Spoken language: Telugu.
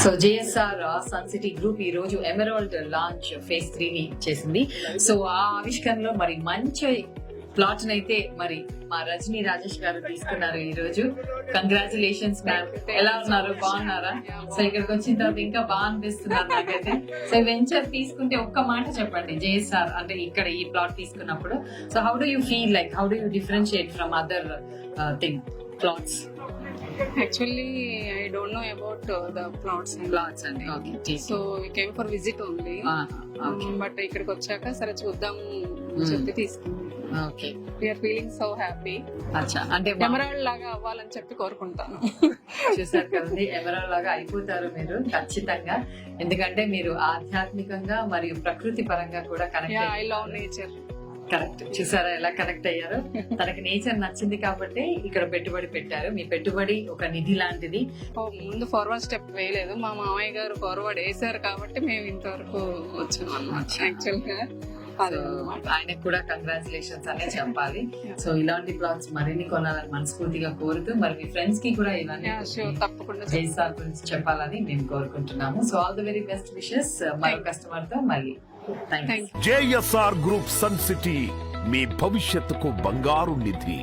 So JSR Sun City group ఈ రోజు ఎమరాల్డ్ లాంచ్ ఫేజ్ 3 ని చేసింది. సో ఆ ఆవిష్కరణలో మరి మంచి ప్లాట్ అయితే మరి మా రజనీ రాజేష్ గారు తీసుకున్నారు ఈ రోజు. కంగ్రాచులేషన్స్ మ్యామ్, ఎలా ఉన్నారు, బాగున్నారా? సో ఇక్కడికి వచ్చిన తర్వాత ఇంకా బాగా అనిపిస్తున్నారు నాకైతే. సో వెంచర్ తీసుకుంటే ఒక్క మాట చెప్పండి, జేఎస్ఆర్ అంటే ఇక్కడ ఈ ప్లాట్ తీసుకున్నప్పుడు. So how do you feel, like how do you differentiate from other plots? Actually, I don't know about the plots. And okay. So we came for visit only. Okay. But ఇక్కడికి వచ్చాక సరే చూద్దాం చెప్పి తీసుకున్నాం. Okay. We are feeling so happy. అచ్చా, అంటే ఎమరాల్డ్ లాగా అవ్వాలని చెప్పి కోరుకుంటాను. చూసారు కదండి, ఎమరాల్డ్ లాగా అయిపోతారు మీరు ఖచ్చితంగా. ఎందుకంటే మీరు ఆధ్యాత్మికంగా మరియు ప్రకృతి పరంగా కూడా I connect. love nature. Correct, చూసారా ఎలా కనెక్ట్ అయ్యారు. తనకి నేచర్ నచ్చింది కాబట్టి ఇక్కడ పెట్టుబడి పెట్టారు. మీ పెట్టుబడి ఒక నిధి లాంటిది. ముందు ఫార్వర్డ్ స్టెప్ వేయలేదు, మా మామయ్య గారు ఫార్వర్డ్ వేసారు కాబట్టి మేము ఇంతవరకు వచ్చాం అన్నమాట. యాక్చువల్ గా ఆయనకు కూడా కంగ్రాచులేషన్స్ అనే చెప్పాలి. సో ఇలాంటి ప్లాట్స్ మరిన్ని కొనాలని మనస్ఫూర్తిగా కోరుతూ, మరి మీ ఫ్రెండ్స్ కి కూడా ఇవన్నీ తప్పకుండా జైసార్ గురించి చెప్పాలని మేము కోరుకుంటున్నాము. So all the very best wishes మరో కస్టమర్ తో మళ్ళీ. Thank you. JSR group Sun City, మీ భవిష్యత్తుకు బంగారు నిధి.